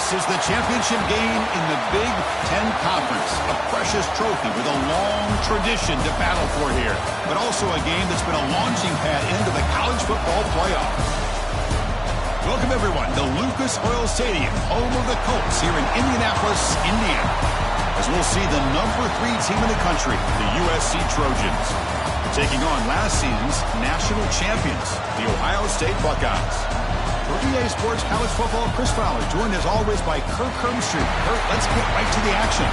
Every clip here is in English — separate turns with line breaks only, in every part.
This is the championship game in the Big Ten Conference. A precious trophy with a long tradition to battle for here. But also a game that's been a launching pad into the college football playoffs. Welcome, everyone, to Lucas Oil Stadium, home of the Colts here in Indianapolis, Indiana. As we'll see the number 3 team in the country, the USC Trojans, taking on last season's national champions, the Ohio State Buckeyes. For EA Sports College Football, Chris Fowler, joined as always by Kirk Herbstreit. Kirk, let's get right to the action.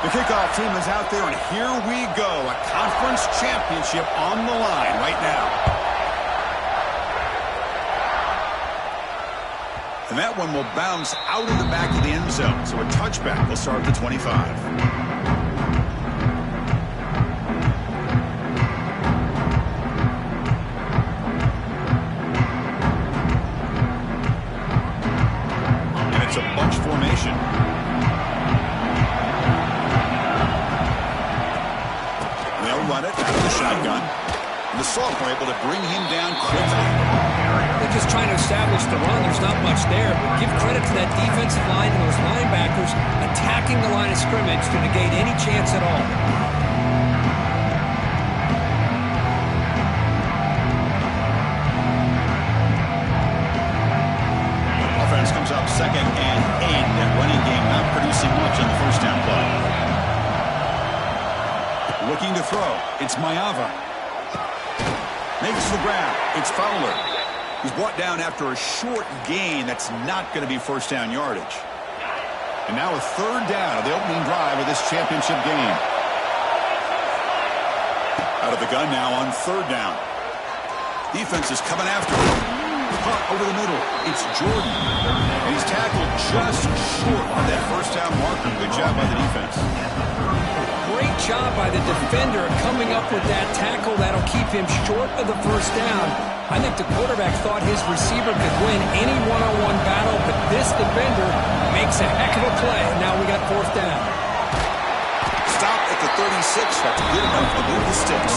The kickoff team is out there, and here we go. A conference championship on the line right now. And that one will bounce out of the back of the end zone, so a touchback will start at the 25. And it's a bunch formation. Run it out of the shotgun. And the sophomore able to bring him down quickly.
They're just trying to establish the run. There's not much there. But give credit to that defensive line and those linebackers attacking the line of scrimmage to negate any chance at all.
Offense comes up 2nd and 8. That running game not producing much on the first down play. Looking to throw. It's Maeva. Makes the grab. It's Fowler. He's brought down after a short gain. That's not going to be first down yardage. And now a 3rd down of the opening drive of this championship game. Out of the gun now on 3rd down. Defense is coming after him. Punt over the middle. It's Jordan. And he's tackled just short of that first down marker. Good job by the defense.
Great job by the defender coming up with that tackle. That'll keep him short of the first down. I think the quarterback thought his receiver could win any one-on-one battle, but this defender makes a heck of a play. Now we got 4th down.
Stop at the 36. That's good enough to move the sticks.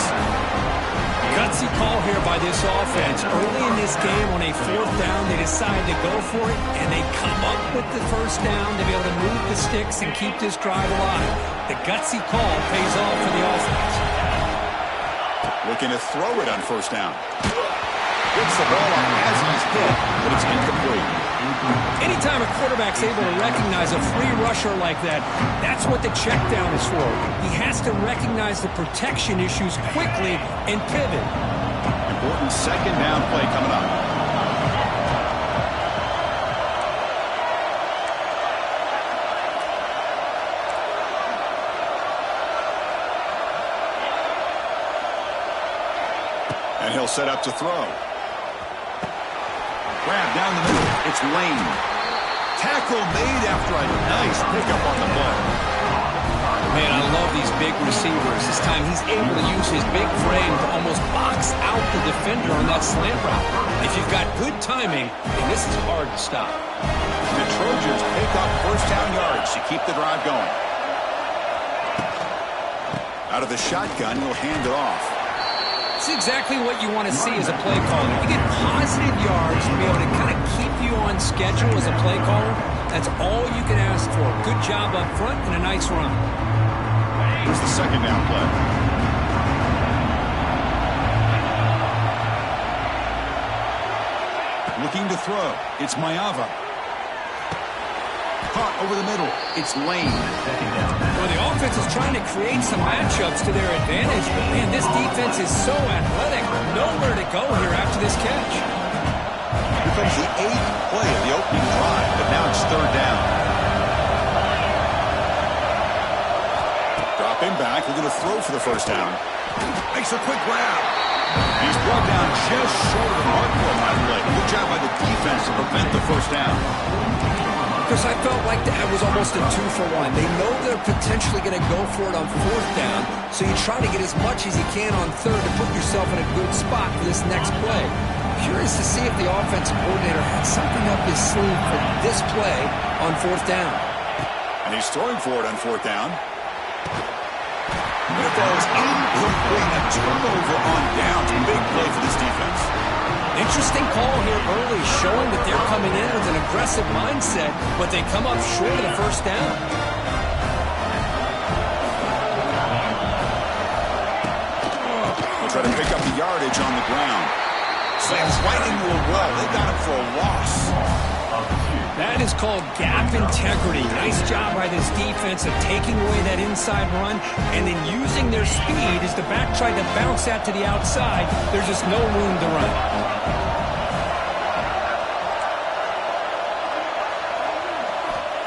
Gutsy call here by this offense. Early in this game on a 4th down, they decide to go for it, and they come up with the first down to be able to move the sticks and keep this drive alive. The gutsy call pays off for the offense.
Looking to throw it on first down. Gets the ball on as he's hit, but it's incomplete.
Anytime a quarterback's able to recognize a free rusher like that, that's what the check down is for. He has to recognize the protection issues quickly and pivot.
Important 2nd down play coming up. And he'll set up to throw. Grab down the middle. It's Lane. Tackle made after a nice pickup on the play.
Man, I love these big receivers. This time he's able to use his big frame to almost box out the defender on that slant route. If you've got good timing, then this is hard to stop.
The Trojans pick up first down yards to keep the drive going. Out of the shotgun, he'll hand it off.
It's exactly what you want to see as a play caller. You get positive yards to be able to kind of keep you on schedule as a play caller. That's all you can ask for. Good job up front and a nice run.
Here's the 2nd down play. Looking to throw. It's Maeva. Caught over the middle. It's Lane.
Well, the offense is trying to create some matchups to their advantage, but man, this defense is so athletic. Nowhere to go here after this catch.
Here comes the 8th play of the opening drive, but now it's 3rd down. Dropping back, looking to throw for the first down. Makes a quick grab. He's brought down just short of the mark on that play. Good job by the defense to prevent the first down.
Chris, I felt like that was almost a 2-for-1. They know they're potentially going to go for it on 4th down, so you try to get as much as you can on 3rd to put yourself in a good spot for this next play. Curious to see if the offensive coordinator had something up his sleeve for this play on 4th down.
And he's throwing for it on 4th down. And it falls incomplete. A turnover on downs. Big play for this defense.
Interesting call here early, showing that they're coming in with an aggressive mindset, but they come up short of the 1st down.
He'll try to pick up the yardage on the ground. Slams right into a wall. They got him for a loss.
That is called gap integrity. Nice job by this defense of taking away that inside run and then using their speed as the back tried to bounce that to the outside. There's just no room to run.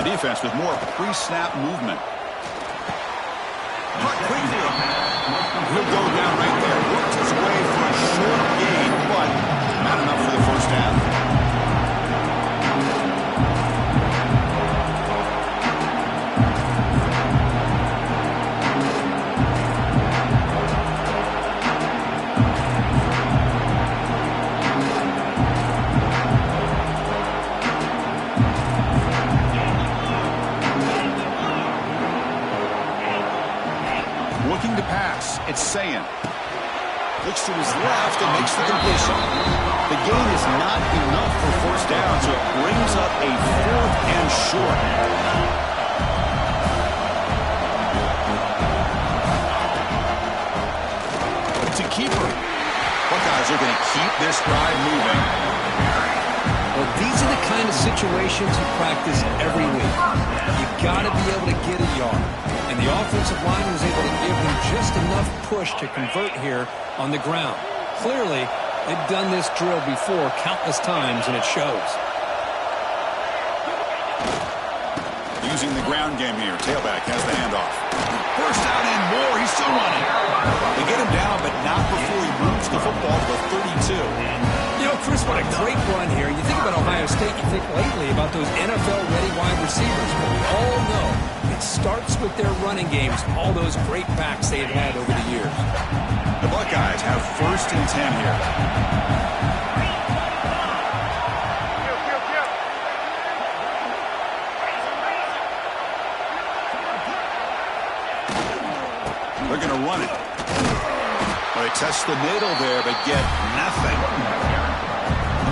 The defense with more pre-snap movement. He'll go down right there. Works his way for a short gain, but not enough for the 1st down. Looking to pass. It's Sayin. Looks to his left and makes the completion. The gain is not enough for 1st down, so it brings up a 4th and short. It's a keeper. Buckeyes are going to keep this drive moving.
Well, these are the kind of situations you practice every week. You got to be able to get a yard. And the offensive line was able to give them just enough push to convert here on the ground. Clearly, they've done this drill before countless times, and it shows.
Using the ground game here. Tailback has the handoff. First down and more. He's still running. They get him down, but not before he moves the football to the 32.
You know, Chris, what a great run here. You think about Ohio State, you think lately about those NFL-ready wide receivers, but we all know it starts with their running games, all those great backs they've had over the years.
The Buckeyes have 1st and 10 here. They're going to run it. Well, they test the middle there, but get nothing.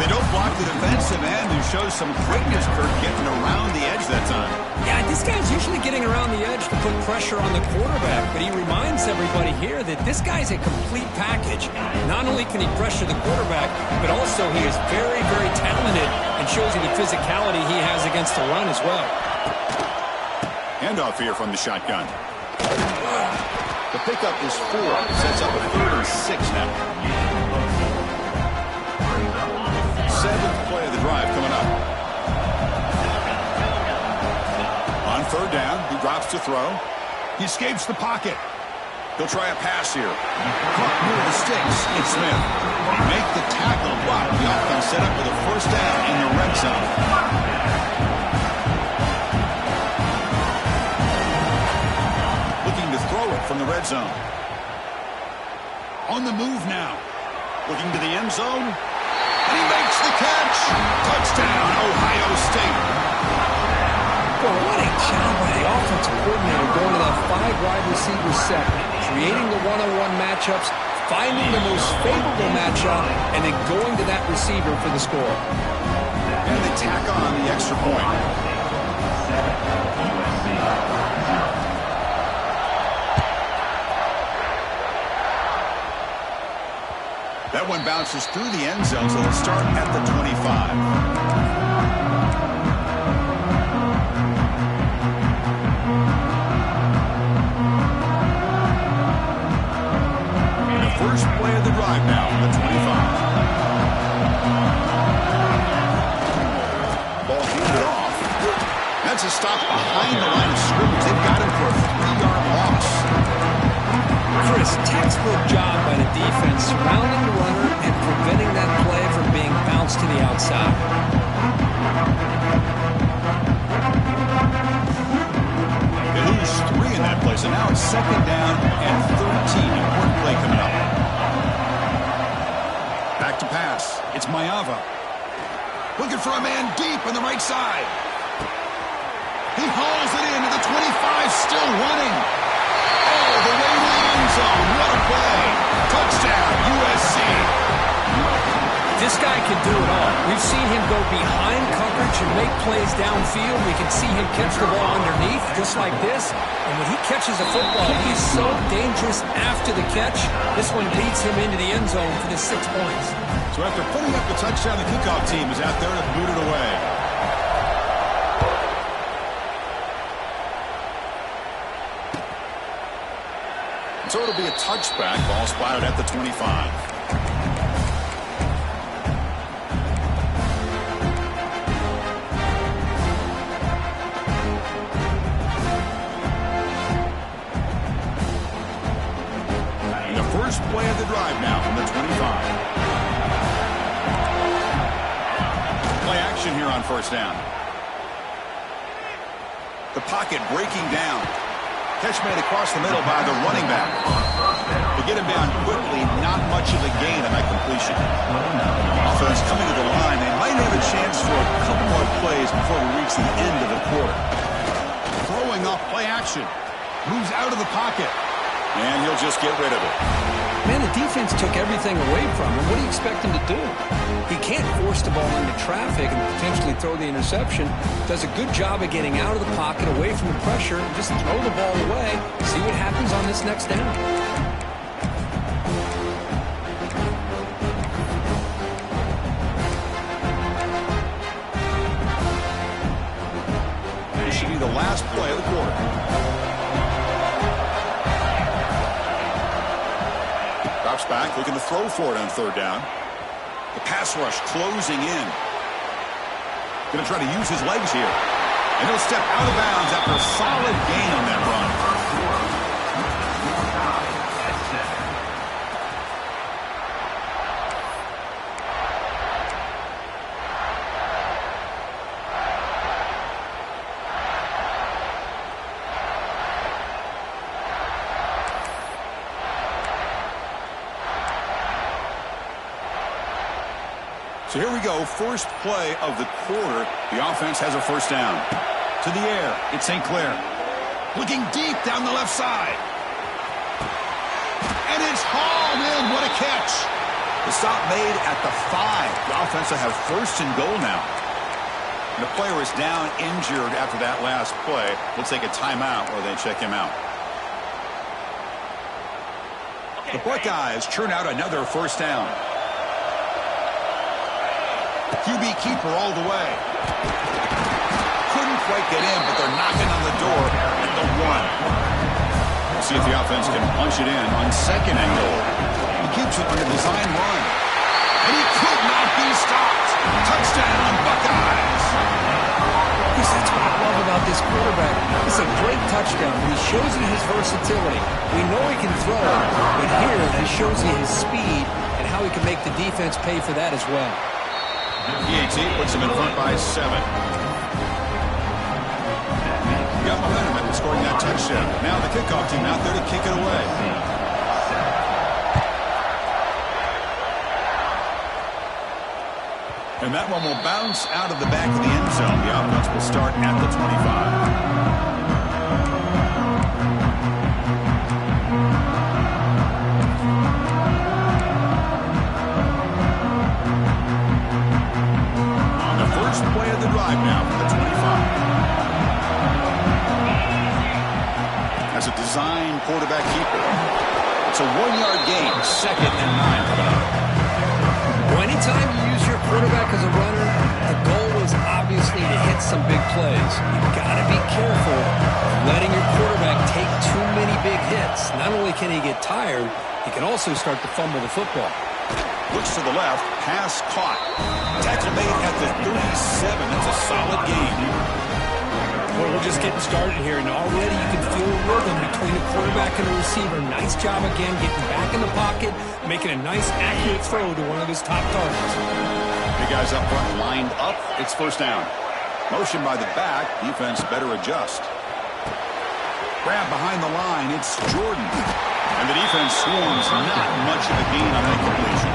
They don't block the defensive end, who shows some quickness, Kirk, getting around the edge that time.
Yeah, this guy's usually getting around the edge to put pressure on the quarterback, but he reminds everybody here that this guy's a complete package. Not only can he pressure the quarterback, but also he is very, very talented and shows you the physicality he has against the run as well.
Handoff here from the shotgun. The pickup is 4. Sets up a 3rd and 6 now. 7th play of the drive coming up. On 3rd down, he drops to throw. He escapes the pocket. He'll try a pass here. Caught near the sticks. It's Smith. Make the tackle, but the offense set up for the 1st down in the red zone. Looking to throw it from the red zone. On the move now. Looking to the end zone. And he makes the catch. Touchdown, Ohio State.
Well, what a job by the offensive coordinator going to that 5-wide receiver set, creating the one-on-one matchups, finding the most favorable matchup, and then going to that receiver for the score.
And they tack on the extra point. That one bounces through the end zone, so they'll start at the 25. First play of the drive now on the 25. Ball handed off. That's a stop behind the line of scrimmage. They've got him for a 3-yard loss.
Chris, textbook job by the defense surrounding the runner and preventing that play from being bounced to the outside.
for a man deep on the right side. He hauls it into the 25, still running. Oh, the way to the end zone. What a play. Touchdown, USC.
This guy can do it all. We've seen him go behind coverage and make plays downfield. We can see him catch the ball underneath, just like this. And when he catches a football, he's so dangerous after the catch. This one leads him into the end zone for the 6 points.
So after putting up the touchdown, the kickoff team is out there to boot it away. So it'll be a touchback. Ball spotted at the 25. First play of the drive now from the 25. Play action here on first down. The pocket breaking down. Catch made across the middle by the running back. To get him down quickly, not much of a gain on that completion. Offense coming to the line. They might have a chance for a couple more plays before we reach the end of the quarter. Throwing off play action. Moves out of the pocket. And he'll just get rid of it.
Man, the defense took everything away from him. What do you expect him to do? He can't force the ball into traffic and potentially throw the interception. Does a good job of getting out of the pocket, away from the pressure, and just throw the ball away. See what happens on this next down.
This should be the last play of the quarter. Drops back, looking to throw for it on third down. The pass rush closing in. Going to try to use his legs here. And he'll step out of bounds after a solid gain on that run. So here we go, first play of the quarter. The offense has a first down. To the air, it's St. Clair. Looking deep down the left side. And it's hauled in. What a catch. The stop made at the 5. The offense will have first and goal now. And the player is down injured after that last play. Looks like a timeout or they check him out. The Buckeyes churn out another first down. QB keeper all the way. Couldn't quite get in, but they're knocking on the door at the 1. We'll see if the offense can punch it in on second and goal. He keeps it on a design run. And he could not be stopped. Touchdown, Buckeyes.
That's what I love about this quarterback. It's a great touchdown. He shows you his versatility. We know he can throw it, but here he shows you his speed and how he can make the defense pay for that as well.
PAT puts him in front by 7. Got momentum after scoring that touchdown. Now the kickoff team out there to kick it away. And that one will bounce out of the back of the end zone. The offense will start at the 25. Play of the drive now from the 25. As a design quarterback keeper. It's a 1-yard gain, second and 9 coming up.
Well, anytime you use your quarterback as a runner, the goal is obviously to hit some big plays. You've got to be careful of letting your quarterback take too many big hits. Not only can he get tired, he can also start to fumble the football.
Looks to the left, pass caught. Tackle made at the 37. That's a solid gain.
Well, we're just getting started here, and already you can feel a rhythm between the quarterback and the receiver. Nice job again getting back in the pocket, making a nice, accurate throw to one of his top targets.
Big guys up front lined up. It's first down. Motion by the back. Defense better adjust. Grab behind the line. It's Jordan. And the defense swarms, not much of a gain on that completion.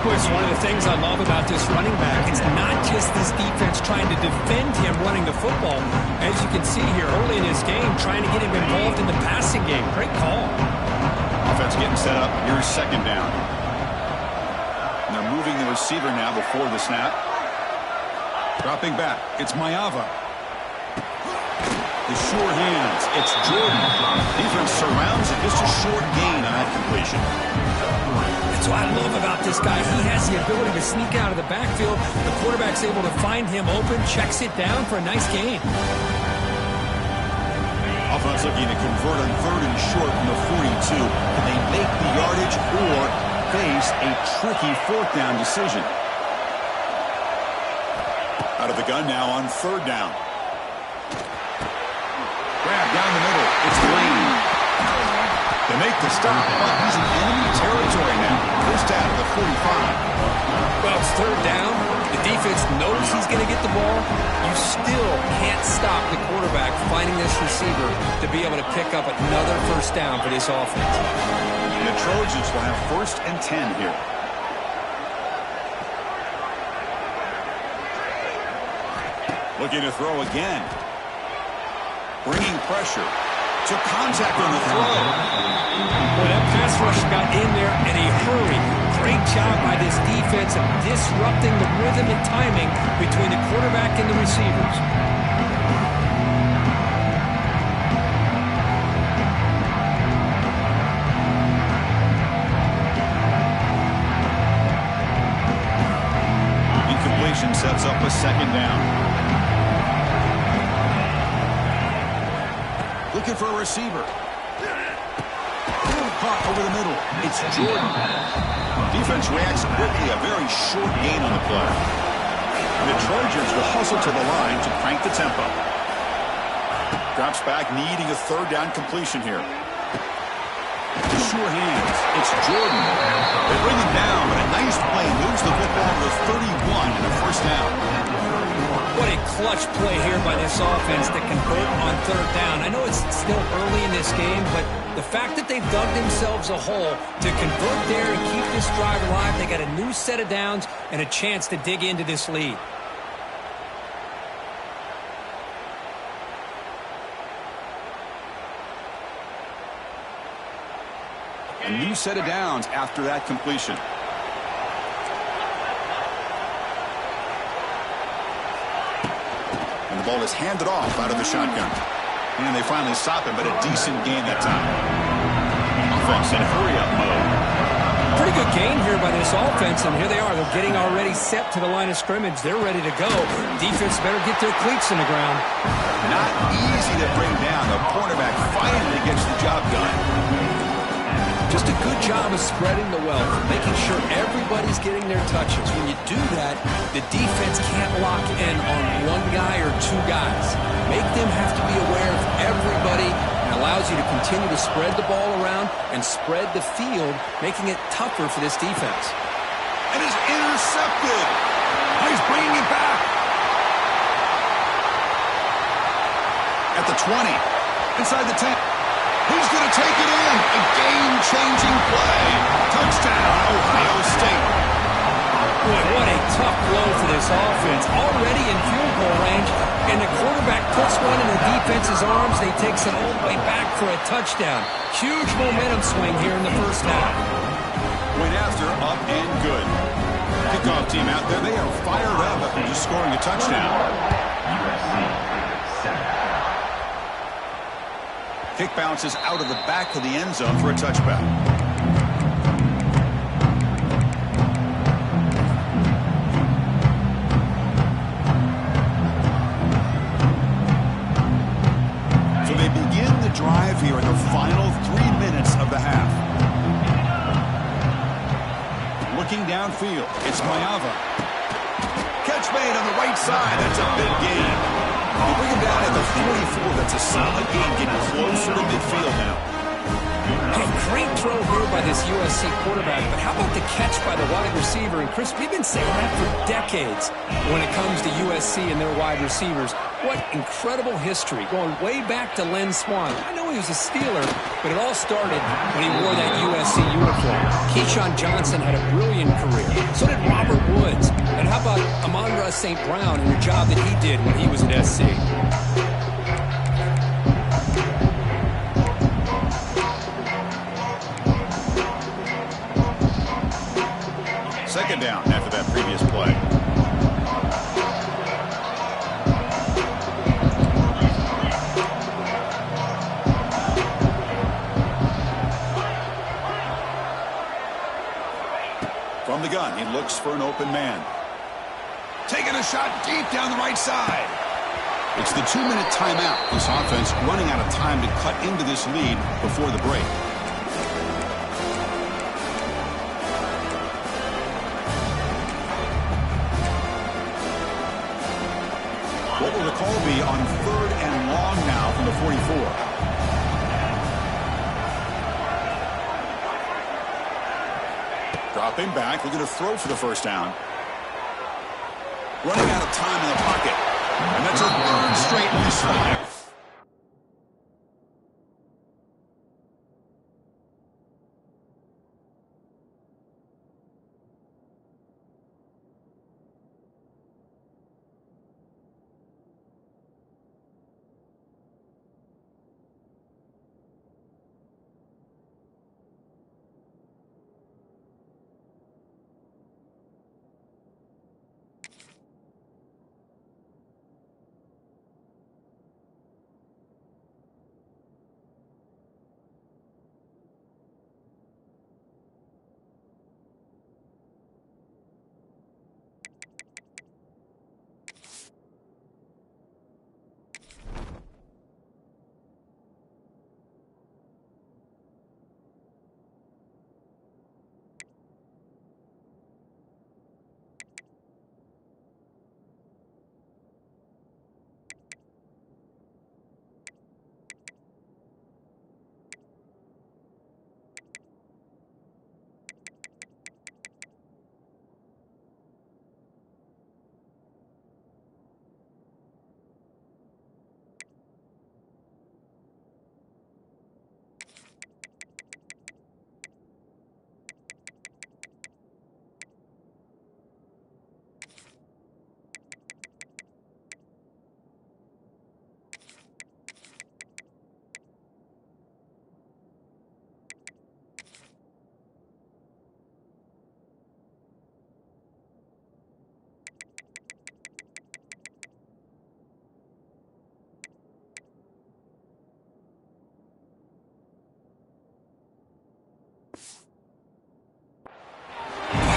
Well, it's one of the things I love about this running back. It's not just this defense trying to defend him running the football. As you can see here early in his game, trying to get him involved in the passing game. Great call.
Offense getting set up. Here's second down. And they're moving the receiver now before the snap. Dropping back. It's Mayava. The sure hands. It's Jordan. Defense surrounds it. Just a short gain on that completion.
That's what I love about this guy. He has the ability to sneak out of the backfield. The quarterback's able to find him open, checks it down for a nice gain.
Offense looking to convert on third and short from the 42. Can they make the yardage or face a tricky fourth down decision? Out of the gun now on third down. Grab down the middle. It's Lane. To make the stop, but he's in enemy territory now. First down to the 45.
Well, it's third down. The defense knows he's going to get the ball. You still can't stop the quarterback finding this receiver to be able to pick up another first down for this offense.
And the Trojans will have first and 10 here. Looking to throw again. Bringing pressure. Took contact on the throw.
Boy, that pass rush got in there in a hurry. Great job by this defense of disrupting the rhythm and timing between the quarterback and the receivers.
Incompletion sets up a second down. Looking for a receiver. Caught over the middle. It's Jordan. Defense reacts quickly. A very short gain on the play. And the Trojans will hustle to the line to crank the tempo. Drops back, needing a third down completion here. Sure hands. It's Jordan. They bring him down, but a nice play moves the football to the 31 and a first down.
What a clutch play here by this offense to convert on third down. I know it's still early in this game, but the fact that they've dug themselves a hole to convert there and keep this drive alive, they got a new set of downs and a chance to dig into this lead.
A new set of downs after that completion. And the ball is handed off out of the shotgun. And they finally stop him, but a decent gain that time. Offense in hurry-up mode.
Pretty good gain here by this offense, and here they are. They're getting already set to the line of scrimmage. They're ready to go. Defense better get their cleats in the ground.
Not easy to bring down. The cornerback finally gets the job done.
Just a good job of spreading the wealth, making sure everybody's getting their touches. When you do that, the defense can't lock in on one guy or two guys. Make them have to be aware of everybody, and allows you to continue to spread the ball around and spread the field, making it tougher for this defense.
And is intercepted. He's bringing it back. At the 20. Inside the 10. He's going to take it in. A game-changing play. Touchdown, Ohio State.
Boy, what a tough blow for this offense. Already in field goal range, and the quarterback puts one in the defense's arms. They takes it all the way back for a touchdown. Huge momentum swing here in the first half.
Went after, up and good. Kickoff team out there. They are fired up after just scoring a touchdown. Kick bounces out of the back of the end zone for a touchback. So they begin the drive here in the final 3 minutes of the half. Looking downfield, it's Mayava. Catch made on the right side. That's a big gain. You bring him down at the 44. That's a solid gain, getting closer to midfield now.
Hey, great throw here by this USC quarterback, but how about the catch by the wide receiver? And Chris, we've been saying that for decades when it comes to USC and their wide receivers. What incredible history, going way back to Len Swan. I know he was a Steeler, but it all started when he wore that USC uniform. Keyshawn Johnson had a brilliant career. So did Robert Woods. And how about Amon-Ra St. Brown and the job that he did when he was at SC?
Second down after that previous play. From the gun, he looks for an open man. Taking a shot deep down the right side. It's the 2-minute timeout. This offense running out of time to cut into this lead before the break. What will the call be on 3rd and long now from the 44? Dropping back, looking to throw for the first down. Running out of time in the pocket. And that's a 3rd straight misfire.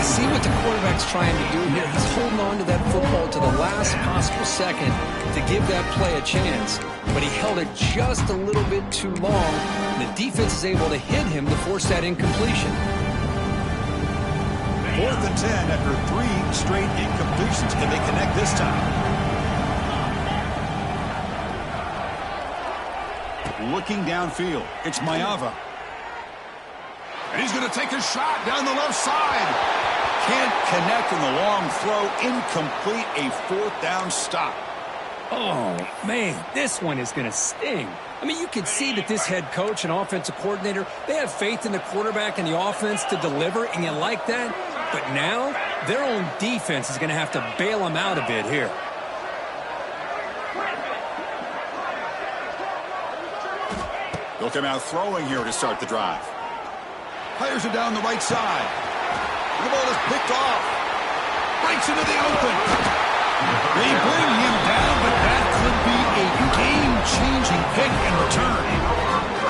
See what the quarterback's trying to do here. He's holding on to that football to the last possible second to give that play a chance. But he held it just a little bit too long. And the defense is able to hit him to force that incompletion.
4th and 10 after 3 straight incompletions. Can they connect this time? Looking downfield. It's Mayava. And he's going to take a shot down the left side. Can't connect in the long throw. Incomplete. A 4th down stop.
Oh, man, this one is going to sting. I mean, you can see that this head coach and offensive coordinator, they have faith in the quarterback and the offense to deliver, and you like that. But now, their own defense is going to have to bail them out a bit here.
They'll come out throwing here to start the drive. Fires it down the right side. The ball is picked off. Breaks into the open. They bring him down, but that could be a game-changing pick and return.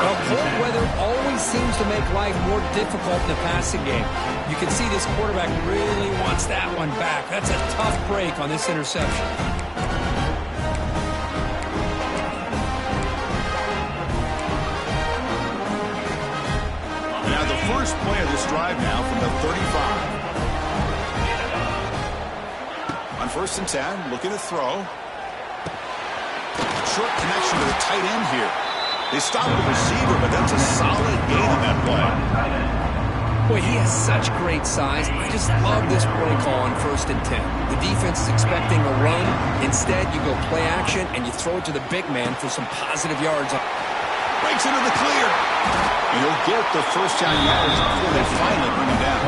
Well, cold weather always seems to make life more difficult in the passing game. You can see this quarterback really wants that one back. That's a tough break on this interception.
Now the first play of this drive now from the 35. On 1st and 10, looking to throw. Short connection to the tight end here. They stopped the receiver, but that's a solid gain on that play.
Boy, he has such great size. I just love this play call on 1st and 10. The defense is expecting a run. Instead, you go play action, and you throw it to the big man for some positive yards.
Breaks into the clear. And he'll get the first down yards before they finally bring him down.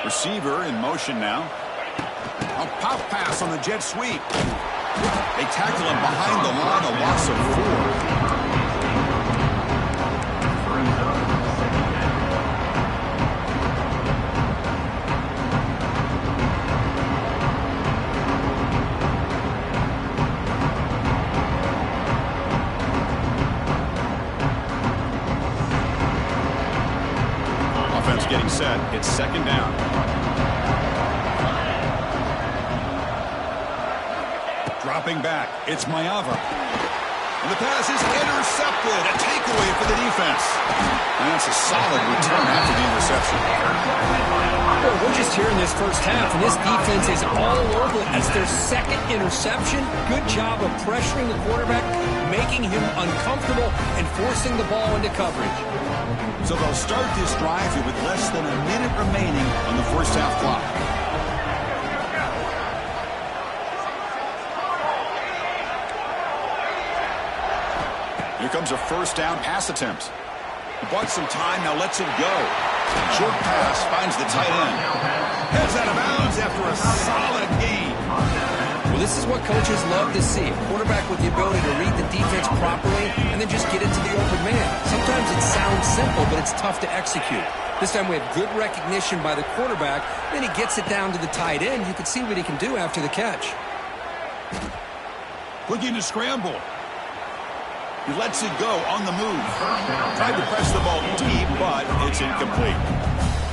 Receiver in motion now. A pop pass on the jet sweep. They tackle him behind the line, a loss of 4. Offense getting set. It's 2nd down. Dropping back, it's Mayava. And the pass is intercepted. A takeaway for the defense. And that's a solid return after the interception.
Well, we're just here in this first half, and this defense is all over it. That's their 2nd interception. Good job of pressuring the quarterback, making him uncomfortable, and forcing the ball into coverage.
So they'll start this drive here with less than a minute remaining on the first half clock. Here comes a first down pass attempt. He bought some time, now lets it go. Short pass finds the tight end. Heads out of bounds after a solid gain.
Well, this is what coaches love to see. A quarterback with the ability to read the defense properly and then just get it to the open man. Sometimes it sounds simple, but it's tough to execute. This time we have good recognition by the quarterback. Then he gets it down to the tight end. You can see what he can do after the catch.
Looking to scramble. He lets it go on the move. Tried to press the ball deep, but it's incomplete.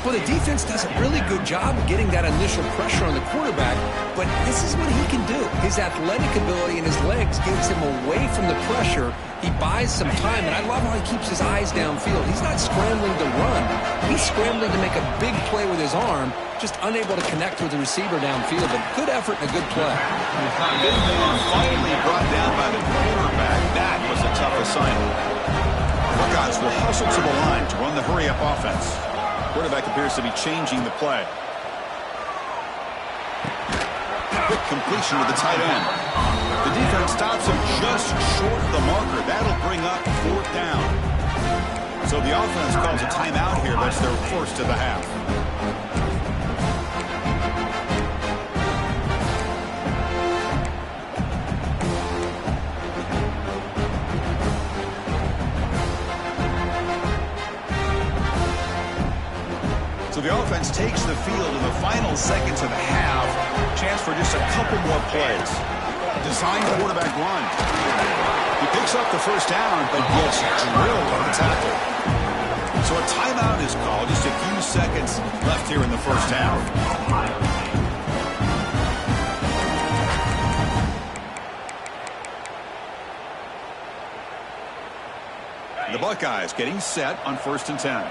Well, the defense does a really good job of getting that initial pressure on the quarterback, but this is what he can do. His athletic ability and his legs gets him away from the pressure. He buys some time, and I love how he keeps his eyes downfield. He's not scrambling to run. He's scrambling to make a big play with his arm, just unable to connect with the receiver downfield, but good effort and a good play.
Big man finally brought down by the quarterback. That was a tough assignment. Buckeyes will hustle to the line to run the hurry-up offense. Quarterback appears to be changing the play. Quick completion to the tight end. The defense stops him just short of the marker. That'll bring up 4th down. So the offense calls a timeout here. That's their first of the half. So the offense takes the field in the final seconds of the half. Chance for just a couple more plays. Designed quarterback run. He picks up the first down, but gets drilled on the tackle. So a timeout is called. Just a few seconds left here in the first half. The Buckeyes getting set on 1st and 10.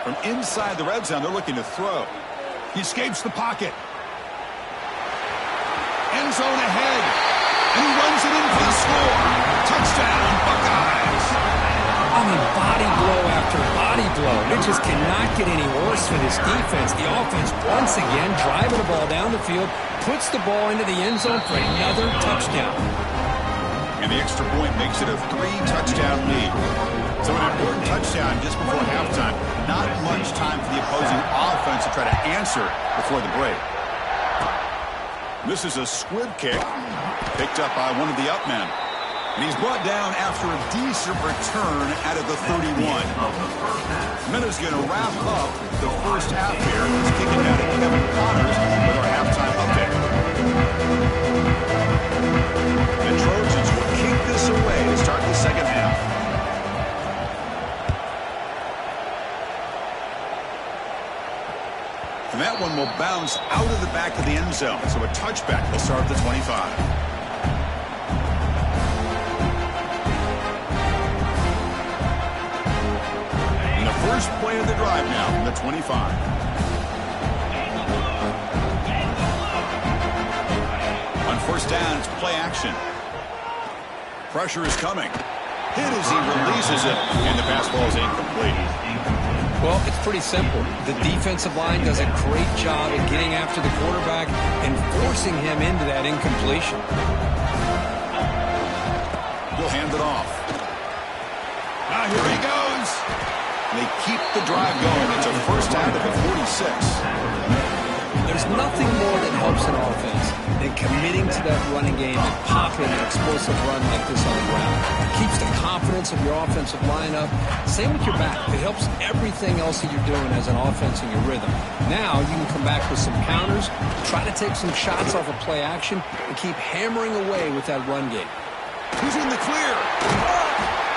From inside the red zone, they're looking to throw. He escapes the pocket. End zone ahead. And he runs it in for the score. Touchdown, Buckeyes.
I mean, body blow after body blow. It just cannot get any worse for this defense. The offense, once again, driving the ball down the field, puts the ball into the end zone for another touchdown.
And the extra point makes it a 3-touchdown lead. So an important touchdown just before halftime. Not much time for the opposing offense to try to answer before the break. This is a squib kick picked up by one of the up men. And he's brought down after a decent return out of the 31. Minna's going to wrap up the first half here. He's kicking out at Kevin Connors with our halftime update. The Trojans will kick this away to start the second half. And that one will bounce out of the back of the end zone. So a touchback will start at the 25. And the first play of the drive now from the 25. On first down, it's play action. Pressure is coming. Hit as he releases it, and the pass ball is incomplete.
Well, it's pretty simple. The defensive line does a great job at getting after the quarterback and forcing him into that incompletion.
He'll hand it off. Now here he goes. They keep the drive going. It's a first down at the 46.
There's nothing more that helps an offense than committing to that running game and popping an explosive run like this on the ground. It keeps the confidence of your offensive line up. Same with your back. It helps everything else that you're doing as an offense in your rhythm. Now you can come back with some counters, try to take some shots off of play action, and keep hammering away with that run game.
Who's in the clear?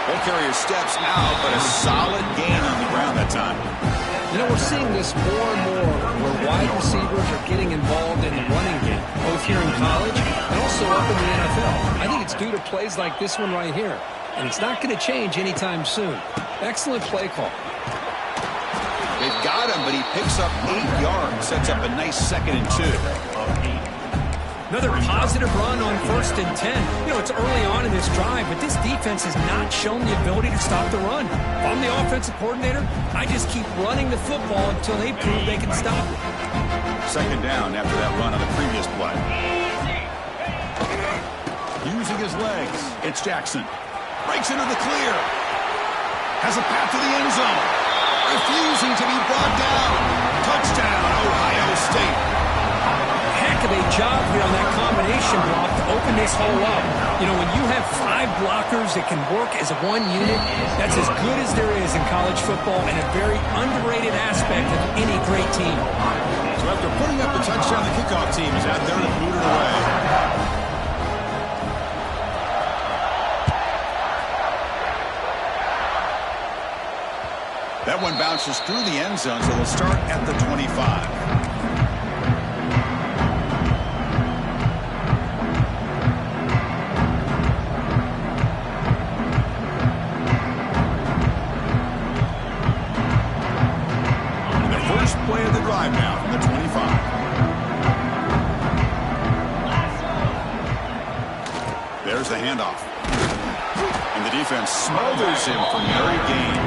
Ball carrier steps out, but a solid gain on the ground that time.
You know, we're seeing this more and more where wide receivers are getting involved in the running game, both here in college and also up in the NFL. I think it's due to plays like this one right here, and it's not going to change anytime soon. Excellent play call.
They've got him, but he picks up 8 yards, sets up a nice 2nd and 2.
Another positive run on 1st and 10. You know, it's early on in this drive, but this defense has not shown the ability to stop the run. If I'm the offensive coordinator, I just keep running the football until they prove they can stop it.
2nd down after that run on the previous play. Using his legs, it's Jackson. Breaks into the clear. Has a path to the end zone. Refusing to be brought down. Touchdown, Ohio State.
Heck of a job here on that combination block to open this hole up. You know, when you have 5 blockers that can work as one unit, that's as good as there is in college football and a very underrated aspect of any great team.
So after putting up the touchdown, the kickoff team is out there to boot it away. That one bounces through the end zone, so they'll start at the 25. Play of the drive now from the 25. There's the handoff. And the defense smothers him for Mary gain.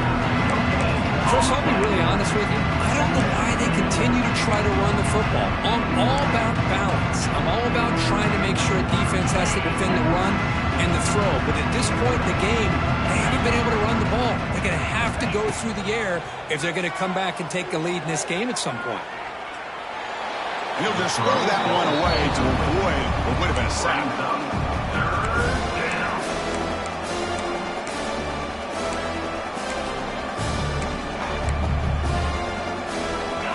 Chris, I'll be really honest with you. I don't know why they continue to try to run the football. I'm all about balance. I'm all about trying to make sure a defense has to defend the run and the throw. But at this point in the game, they haven't been able to run the ball. They're going to have to go through the air if they're going to come back and take a lead in this game at some point.
He'll just throw that one away to avoid what would have been a sack.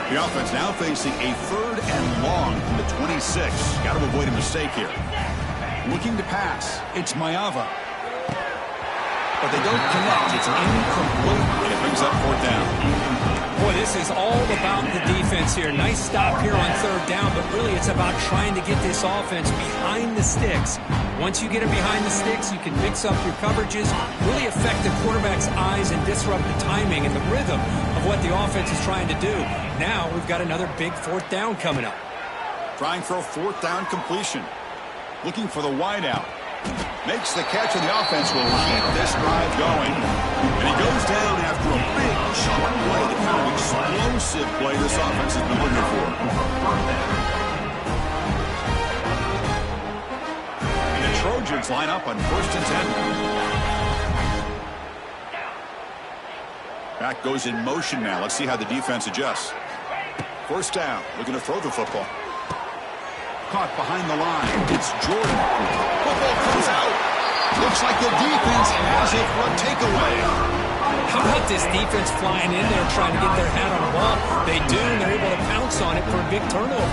The offense now facing a 3rd and long from the 26. Got to avoid a mistake here. Looking to pass. It's Mayava. But they don't connect. It's incomplete, and it brings up 4th down.
Boy, this is all about the defense here. Nice stop here on 3rd down, but really it's about trying to get this offense behind the sticks. Once you get it behind the sticks, you can mix up your coverages, really affect the quarterback's eyes and disrupt the timing and the rhythm of what the offense is trying to do. Now we've got another big 4th down coming up.
Trying for a 4th down completion. Looking for the wideout. Makes the catch, and the offense will keep this drive going. And he goes down after a big short play, the kind of explosive play this offense has been looking for. And the Trojans line up on 1st and 10. Back goes in motion now. Let's see how the defense adjusts. 1st down, looking to throw the football. Caught behind the line. It's Jordan. Football comes out. Looks like the defense has it for a takeaway.
How about this defense flying in there trying to get their hat on the ball? They do, and they're able to pounce on it for a big turnover.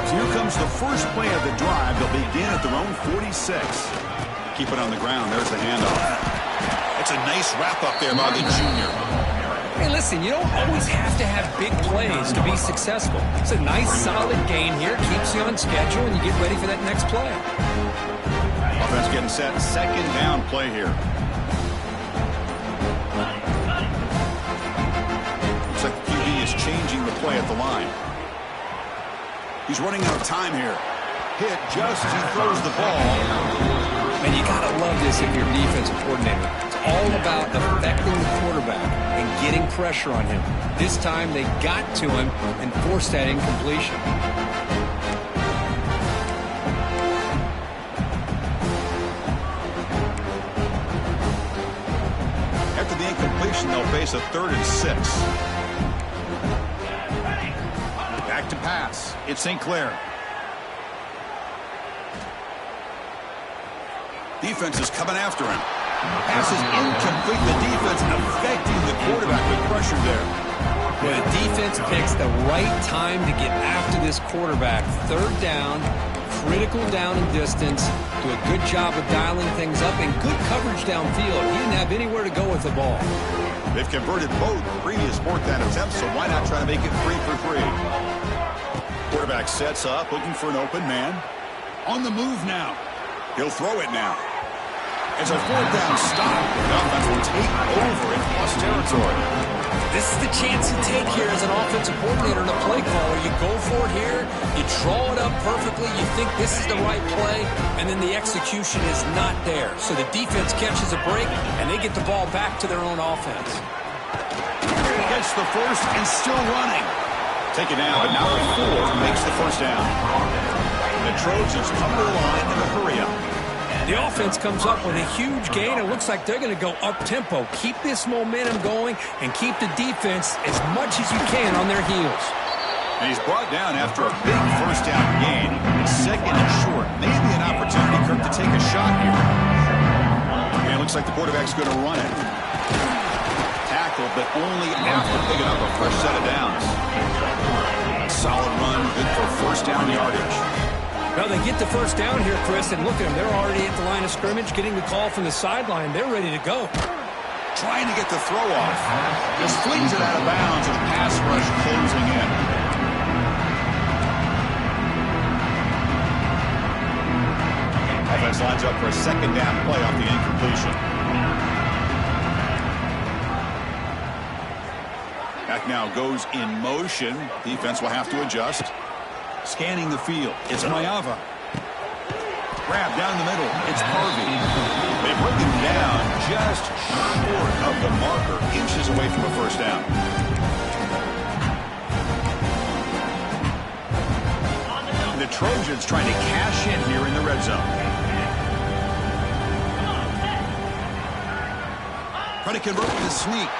So here comes the first play of the drive. They'll begin at their own 46. Keep it on the ground. There's the handoff. It's a nice wrap up there by the junior.
Hey, listen, you don't always have to have big plays to be successful. It's a nice, solid gain here. Keeps you on schedule, and you get ready for that next play.
Offense getting set. Second down play here. Looks like the QB is changing the play at the line. He's running out of time here. Hit just as he throws the ball.
And you got to love this if you're a defensive coordinator. It's all about affecting the quarterback and getting pressure on him. This time they got to him and forced that incompletion.
After the incompletion, they'll face a 3rd and 6. Back to pass. It's St. Clair. Defense is coming after him. Pass is incomplete. The defense affecting the quarterback with pressure there.
Well, the defense picks the right time to get after this quarterback. 3rd down, critical down and distance. Do a good job of dialing things up and good coverage downfield. He didn't have anywhere to go with the ball.
They've converted both previous 4th down attempts, so why not try to make it 3 for 3? Quarterback sets up, looking for an open man. On the move now. He'll throw it now. It's a 4th down stop. The offense will take over in plus territory.
This is the chance you take here as an offensive coordinator and a play caller. You go for it here, you draw it up perfectly, you think this is the right play, and then the execution is not there. So the defense catches a break, and they get the ball back to their own offense.
Gets the first and still running. Take it down, but now 4 makes the first down. The Trojans come to the line in a hurry-up.
The offense comes up with a huge gain. It looks like they're going to go up-tempo. Keep this momentum going and keep the defense as much as you can on their heels.
And he's brought down after a big first down gain. 2nd and short. Maybe an opportunity, Kirk, to take a shot here. And it looks like the quarterback's going to run it. Tackle, but only after picking up a fresh set of downs. Solid run, good for first down yardage.
Well, they get the first down here, Chris, and look at them. They're already at the line of scrimmage, getting the call from the sideline. They're ready to go.
Trying to get the throw off. Just flings it out of bounds, and the pass rush closing in. Offense lines up for a 2nd down play off the incompletion. Back now goes in motion. Defense will have to adjust. Scanning the field. It's Mayava. Grab down the middle. It's Harvey. They bring him down just short of the marker. Inches away from a first down. The Trojans trying to cash in here in the red zone. Trying to convert with a sneak.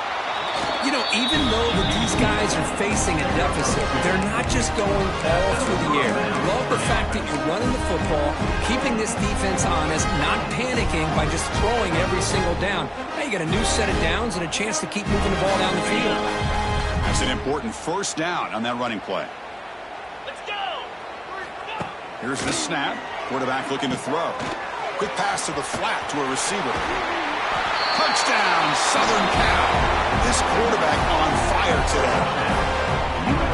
You know, even though these guys are facing a deficit, they're not just going all through the air. Love the fact that you're running the football, keeping this defense honest, not panicking by just throwing every single down. Now you got a new set of downs and a chance to keep moving the ball down the field.
That's an important first down on that running play.
Let's go!
Here's the snap. Quarterback looking to throw. Quick pass to the flat to a receiver. Touchdown, Southern Cal. This quarterback on fire today.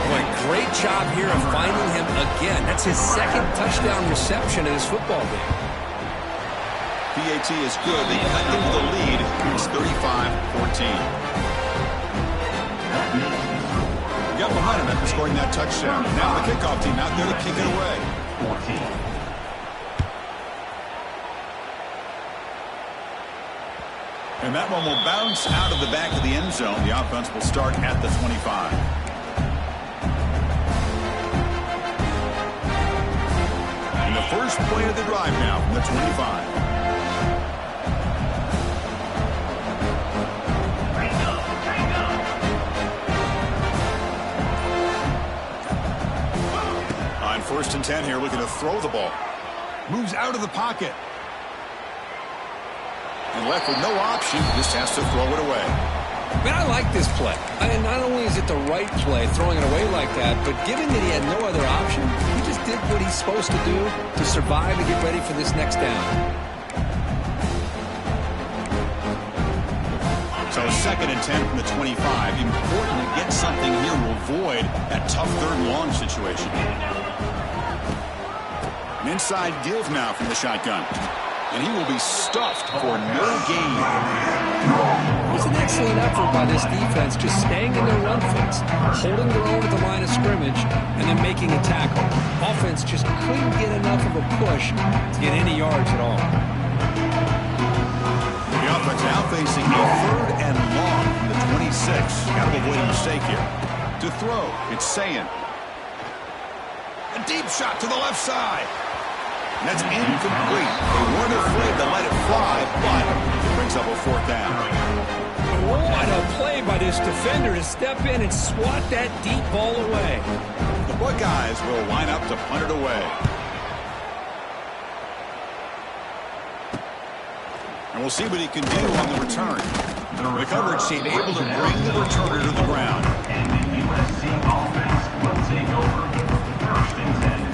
Boy, great job here of finding him again. That's his 2nd touchdown reception in his football game.
PAT is good. They cut into the lead. It's 35-14. Got behind him after scoring that touchdown. Now the kickoff team out there to kick it away. 14. And that one will bounce out of the back of the end zone. The offense will start at the 25. And the first play of the drive now from the 25. On 1st and 10 here, looking to throw the ball. Moves out of the pocket. And left with no option, just has to throw it away.
Man, I like this play. And not only is it the right play, throwing it away like that, but given that he had no other option, he just did what he's supposed to do to survive and get ready for this next down.
So 2nd and 10 from the 25. Important to get something here to avoid that tough 3rd and long situation. An inside give now from the shotgun. And he will be stuffed for no gain.
It was an excellent effort by this defense, just staying in their run fits, holding their own at the line of scrimmage, and then making a tackle. Offense just couldn't get enough of a push to get any yards at all.
The offense now facing a 3rd and long from the 26. Got to avoid a mistake here. To throw, it's Sayin. A deep shot to the left side. And that's incomplete. They weren't afraid to let it fly, but it brings up a 4th down.
What a play by this defender to step in and swat that deep ball away.
The Buckeyes will line up to punt it away. And we'll see what he can do on the return. The coverage team able to bring the returner to the ground.
And the USC offense will take over 1st and 10.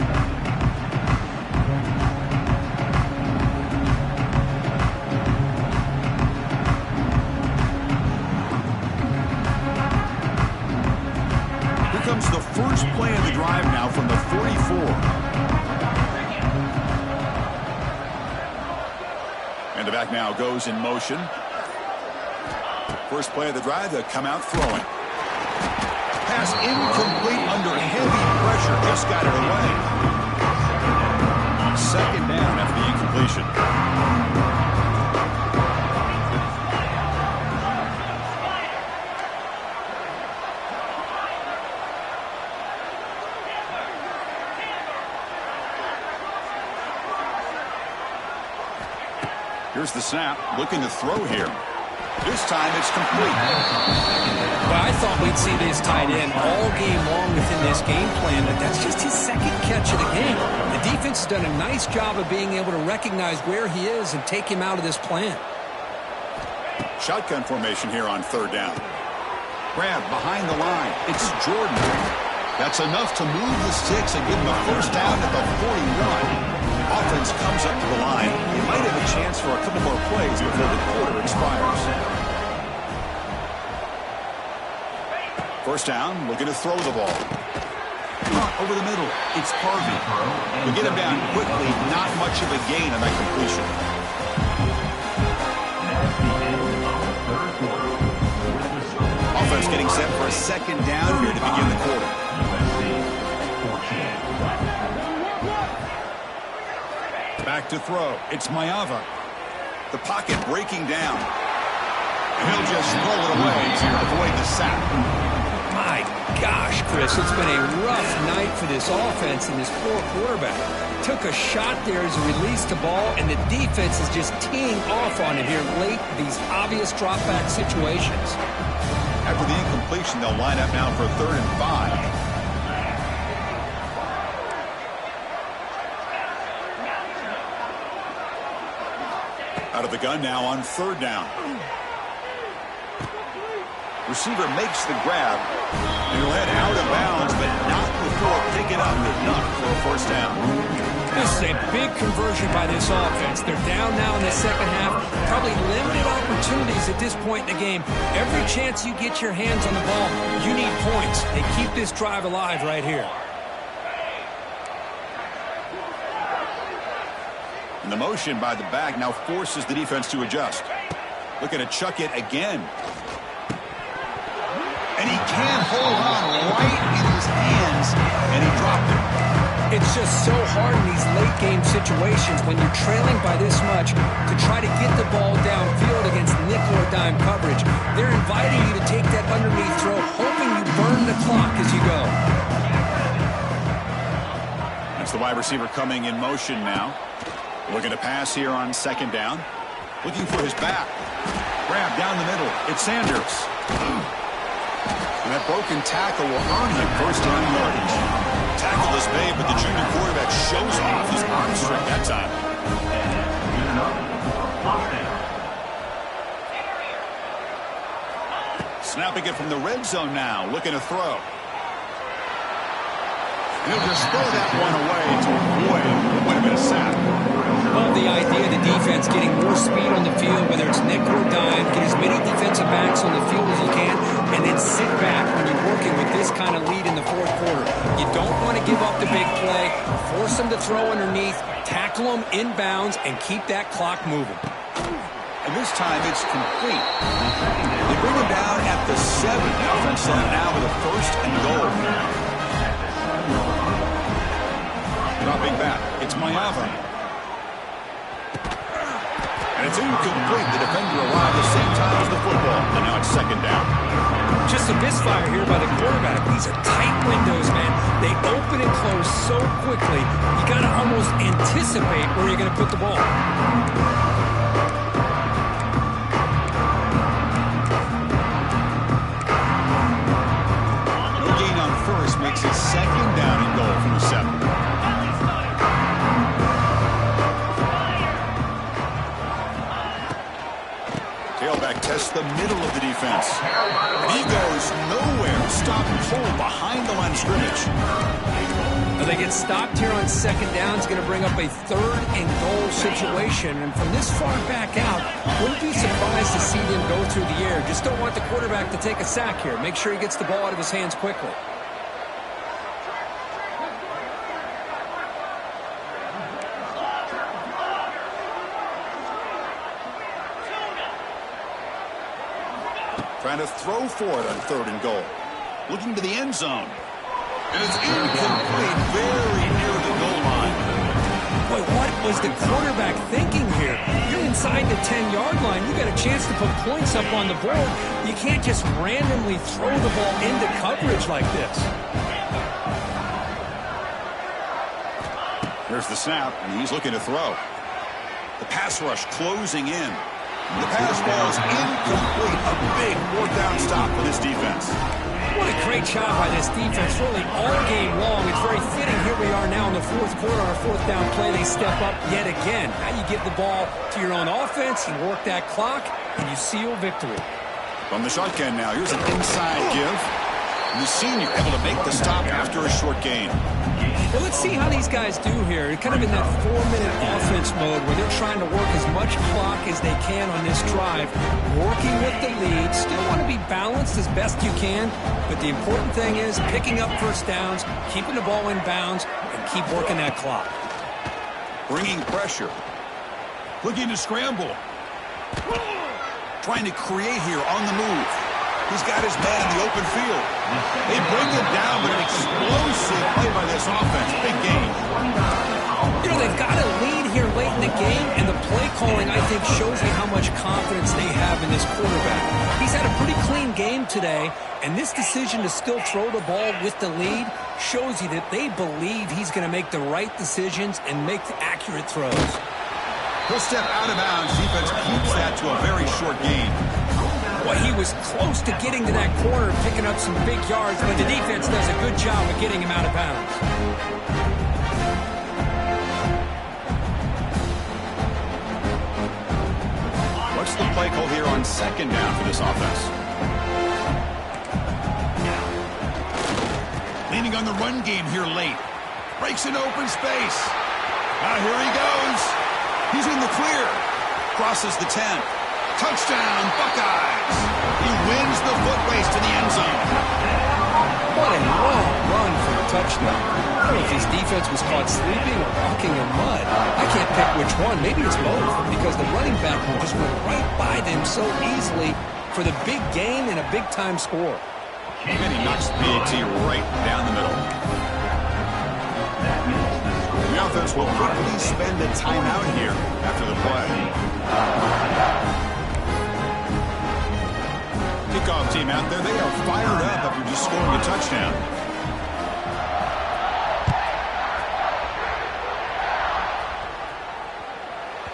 Comes the first play of the drive now from the 44. And the back now goes in motion. First play of the drive, they'll come out throwing. Pass incomplete under heavy pressure, just got it away. 2nd down after the incompletion. Here's the snap, looking to throw here. This time it's complete.
Well, I thought we'd see this tight end all game long within this game plan, but that's just his 2nd catch of the game. The defense has done a nice job of being able to recognize where he is and take him out of this plan.
Shotgun formation here on 3rd down. Grab behind the line. It's Jordan. That's enough to move the sticks and give him a 1st down at the 41. Offense comes up to the line. He might have a chance for a couple more plays before the quarter expires. 1st down, looking to throw the ball. Over the middle, it's Harvey. We get him down quickly, not much of a gain on that completion. Offense getting set for a 2nd down here to begin the quarter. Back to throw. It's Mayava. The pocket breaking down. And he'll just throw it away to avoid the sack.
My gosh, Chris, it's been a rough night for this offense and this poor quarterback. Took a shot there as he released the ball, and the defense is just teeing off on it here late in these obvious drop-back situations.
After the incompletion, they'll line up now for 3rd and 5. Out of the gun now on 3rd down. Receiver makes the grab. And he'll head out of bounds, but not before picking up enough for a 1st down.
This is a big conversion by this offense. They're down now in the 2nd half. Probably limited opportunities at this point in the game. Every chance you get your hands on the ball, you need points. They keep this drive alive right here.
And the motion by the back now forces the defense to adjust. Looking to chuck it again. And he can't hold on right in his hands, and he dropped it.
It's just so hard in these late game situations when you're trailing by this much to try to get the ball downfield against nickel or dime coverage. They're inviting you to take that underneath throw, hoping you burn the clock as you go.
That's the wide receiver coming in motion now. Looking to pass here on 2nd down. Looking for his back. Grab down the middle. It's Sanders. And that broken tackle will earn him 1st down yardage. Tackle is made, but the junior quarterback shows off his arm strength that time. Snapping it from the red zone now. Looking to throw. And he'll just throw that one away to avoid what would have been a sack.
Love the idea of the defense getting more speed on the field, whether it's nickel or dime. Get as many defensive backs on the field as you can, and then sit back when you're working with this kind of lead in the fourth quarter. You don't want to give up the big play. Force them to throw underneath, tackle them inbounds, and keep that clock moving.
And this time it's complete. They bring him down at the 7. Offense set now with a 1st and goal. Dropping back. It's Mayava. And it's incomplete. The defender arrived the same time as the football. And now it's 2nd down.
Just a misfire here by the quarterback. These are tight windows, man. They open and close so quickly. You got to almost anticipate where you're going to put the ball.
No gain on 1st makes it 2nd down and goal from the 7. Tailback tests the middle of the defense. And he goes nowhere. Stop and pull behind the line of scrimmage.
Now they get stopped here on 2nd down. It's going to bring up a 3rd and goal situation. And from this far back out, wouldn't be surprised to see them go through the air. Just don't want the quarterback to take a sack here. Make sure he gets the ball out of his hands quickly.
Trying to throw for it on 3rd and goal. Looking to the end zone. And it's incomplete, very near the goal line.
Boy, what was the quarterback thinking here? You're inside the 10-yard line. You got a chance to put points up on the board. You can't just randomly throw the ball into coverage like this.
Here's the snap, and he's looking to throw. The pass rush closing in. The pass ball's incomplete. A big 4th down stop for this defense.
What a great job by this defense, really all game long. It's very fitting. Here we are now in the 4th quarter. On a 4th down play, they step up yet again. Now you give the ball to your own offense, you work that clock, and you seal victory.
From the shotgun now, here's an inside give. And the senior able to make the stop after a short gain.
Well, let's see how these guys do here. They're kind of in that 4-minute offense mode where they're trying to work as much clock as they can on this drive, working with the lead. Still want to be balanced as best you can, but the important thing is picking up 1st downs, keeping the ball in bounds, and keep working that clock.
Bringing pressure. Looking to scramble. Trying to create here on the move. He's got his man in the open field. They bring him down, but an explosive play by this offense. Big game.
You know, they've got a lead here late in the game, and the play calling, I think, shows you how much confidence they have in this quarterback. He's had a pretty clean game today, and this decision to still throw the ball with the lead shows you that they believe he's going to make the right decisions and make the accurate throws.
He'll step out of bounds. Defense keeps that to a very short gain.
Boy, he was close to getting to that corner and picking up some big yards, but the defense does a good job of getting him out of bounds.
What's the play call here on 2nd down for this offense? Leaning on the run game here late. Breaks an open space. Now here he goes. He's in the clear. Crosses the 10. Touchdown, Buckeyes. He wins the foot race to the end zone.
What a long run for a touchdown. I don't know if his defense was caught sleeping or walking in mud. I can't pick which one. Maybe it's both, because the running back just went right by them so easily for the big gain and a big-time score.
And he knocks the PAT right down the middle. The offense will quickly spend a timeout here after the play. Kickoff team out there, they are fired up after just scoring a touchdown.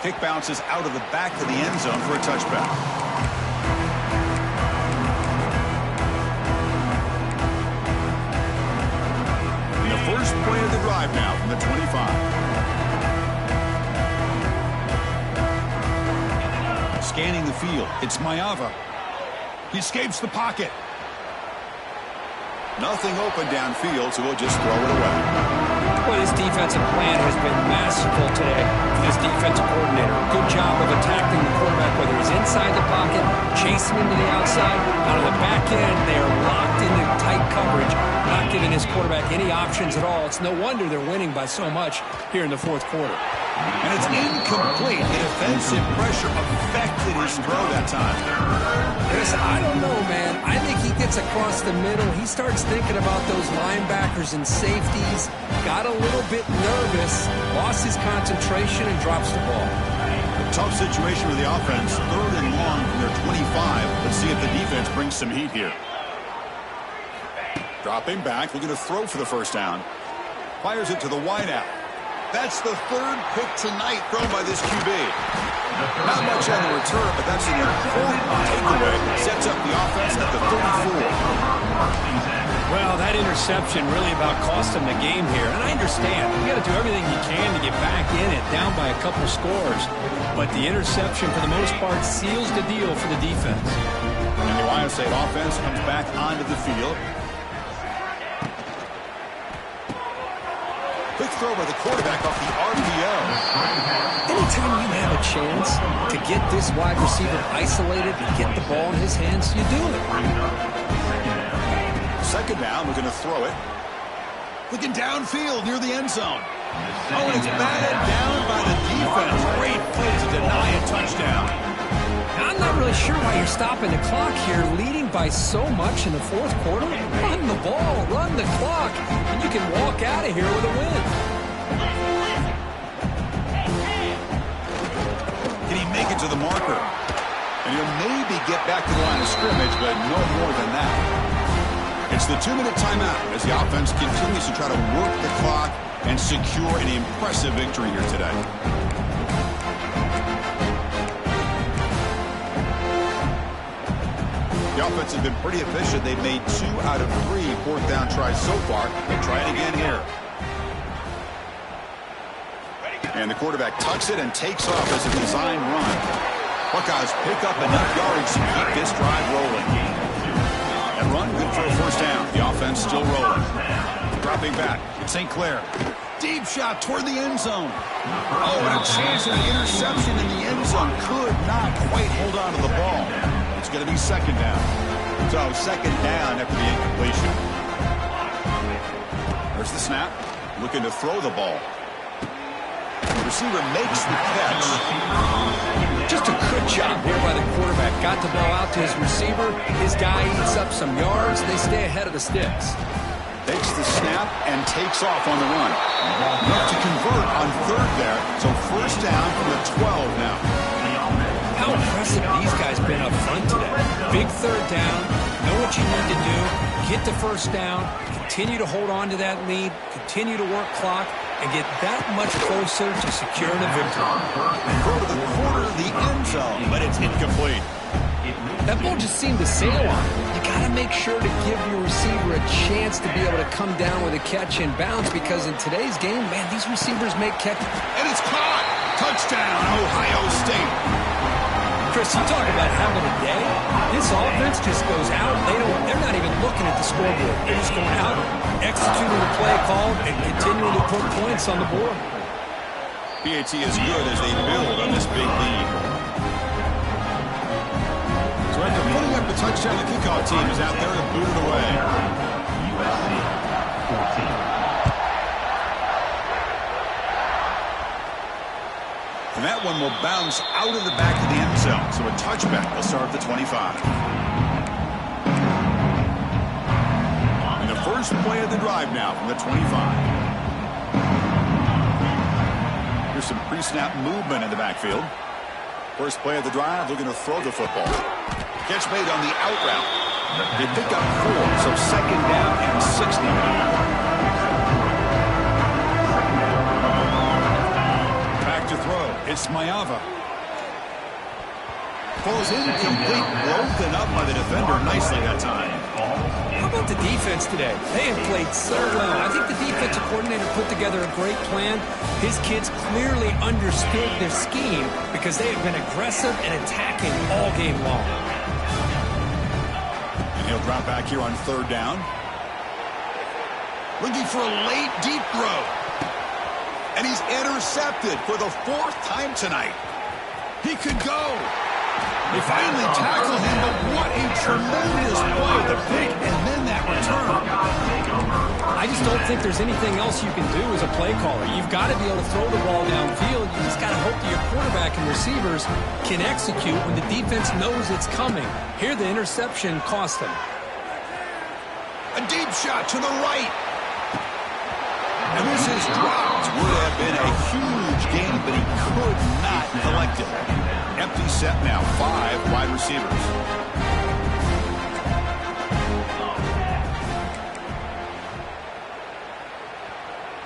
Kick bounces out of the back of the end zone for a touchback. And the first play of the drive now from the 25. Scanning the field, it's Mayava. He escapes the pocket. Nothing open downfield, so we'll just throw it away.
Well, this defensive plan has been masterful today for this defensive coordinator. Good job of attacking the quarterback, whether he's inside the pocket, chasing him to the outside. Out of the back end, they are locked into tight coverage, not giving his quarterback any options at all. It's no wonder they're winning by so much here in the fourth quarter.
And it's incomplete. The defensive pressure affected his throw that time.
Chris, I don't know, man. I think he gets across the middle. He starts thinking about those linebackers and safeties. Got a little bit nervous, lost his concentration, and drops the ball.
A tough situation for the offense. 3rd and long from their 25. Let's see if the defense brings some heat here. Dropping back, looking to throw for the first down. Fires it to the wideout. That's the 3rd pick tonight thrown by this QB. Not much on the return, but that's an important takeaway. Sets up the offense at the 34.
Well, that interception really about cost him the game here. And I understand. You got to do everything you can to get back in it, down by a couple scores. But the interception, for the most part, seals the deal for the defense.
And the Ohio State offense comes back onto the field. Quick throw by the quarterback off the RPO.
Anytime you have a chance to get this wide receiver isolated and get the ball in his hands, you do it.
2nd down, we're going to throw it. Looking downfield near the end zone. Oh, and it's batted down by the defense. Great play to deny a touchdown.
I'm not really sure why you're stopping the clock here, leading by so much in the fourth quarter. Run the ball, run the clock, and you can walk out of here with a win.
Can he make it to the marker? And he'll maybe get back to the line of scrimmage, but no more than that. It's the 2-minute timeout as the offense continues to try to work the clock and secure an impressive victory here today. The offense has been pretty efficient. They've made 2 out of 3 4th down tries so far. They'll try it again here. And the quarterback tucks it and takes off as a design run. Buckeyes pick up enough yards to keep this drive rolling. That run good for a 1st down. The offense still rolling. Dropping back. It's St. Clair. Deep shot toward the end zone. Oh, and a chance at an interception in the end zone. Could not quite hold on to the ball. It's going to be 2nd down. So 2nd down after the incompletion. There's the snap. Looking to throw the ball. The receiver makes the catch.
Just a good job here by the quarterback. Got the ball out to his receiver. His guy eats up some yards. They stay ahead of the sticks.
Takes the snap and takes off on the run. Enough to convert on 3rd there. So 1st down from the 12 now.
How impressive these guys been up front today. Big 3rd down. Know what you need to do. Get the 1st down. Continue to hold on to that lead. Continue to work clock. And get that much closer to securing a victory.
Throw to the corner of the end zone, but it's incomplete.
That ball just seemed to sail on. You got to make sure to give your receiver a chance to be able to come down with a catch and bounce, because in today's game, man, these receivers make catches.
And it's caught. Touchdown, Ohio State.
Chris, you talk about having a day. This offense just goes out. They're not even looking at the scoreboard. They're just going out, executing the play call, and continuing to put points on the board.
PAT is good as they build on this big lead. So after putting up the touchdown, the kickoff team is out there to boot it away.
USC 14.
And that one will bounce out of the back of the end zone. So a touchback will start at the 25. And the first play of the drive now from the 25. Here's some pre-snap movement in the backfield. First play of the drive, looking to throw the football. Catch made on the out route. They pick up 4, so 2nd down and 60. To throw. It's Mayava. Falls incomplete, broken up by the defender nicely that time.
How about the defense today? They have played so well. I think the defensive coordinator put together a great plan. His kids clearly understood their scheme because they have been aggressive and attacking all game long.
And he'll drop back here on 3rd down. Looking for a late, deep throw. And he's intercepted for the 4th time tonight. He could go. They finally tackle him, but what a tremendous play. The pick and then that return.
I just don't think there's anything else you can do as a play caller. You've got to be able to throw the ball downfield. You just got to hope that your quarterback and receivers can execute when the defense knows it's coming. Here, the interception cost them.
A deep shot to the right. And this is dropped. Would have been a huge gain, but he could not collect it. Empty set now, 5 wide receivers.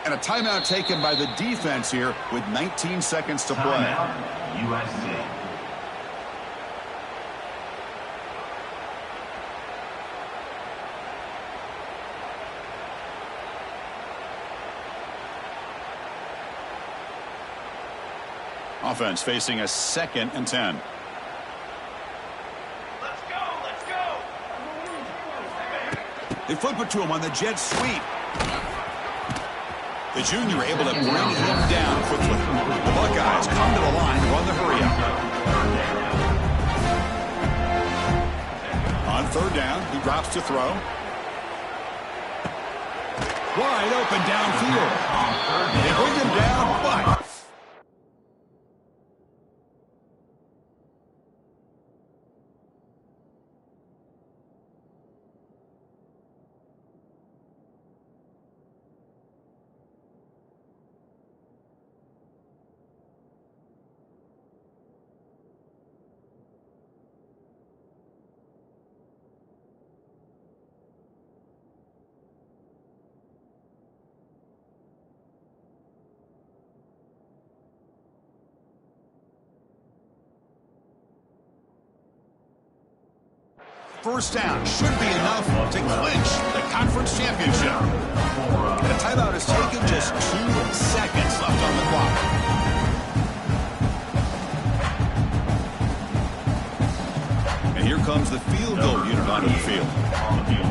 And a timeout taken by the defense here with 19 seconds to play.
Timeout, USC.
Offense facing a 2nd and 10.
Let's go, let's go.
They flip it to him on the jet sweep. The junior able to bring him down quickly. The Buckeyes come to the line, run the hurry up. On 3rd down, he drops to throw. Wide open downfield. They bring him down, but first down should be enough to clinch the conference championship. And a timeout is taken, just 2 seconds left on the clock. And here comes the field goal unit onto the field.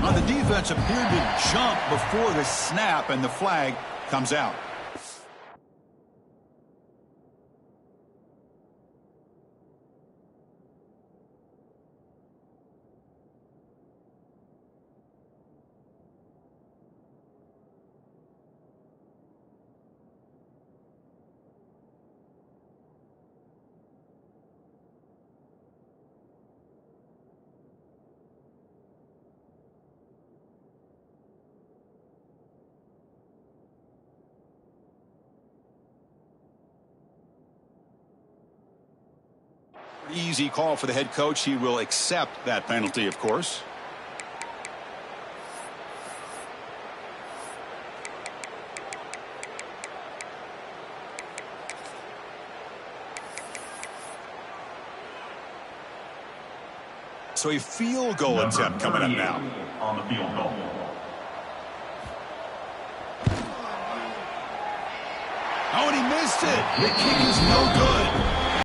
Now the defense appeared to jump before the snap, and the flag comes out. Easy call for the head coach. He will accept that penalty, of course. So a field goal attempt coming up now.
On the field goal.
Oh, and he missed it. The kick is no good.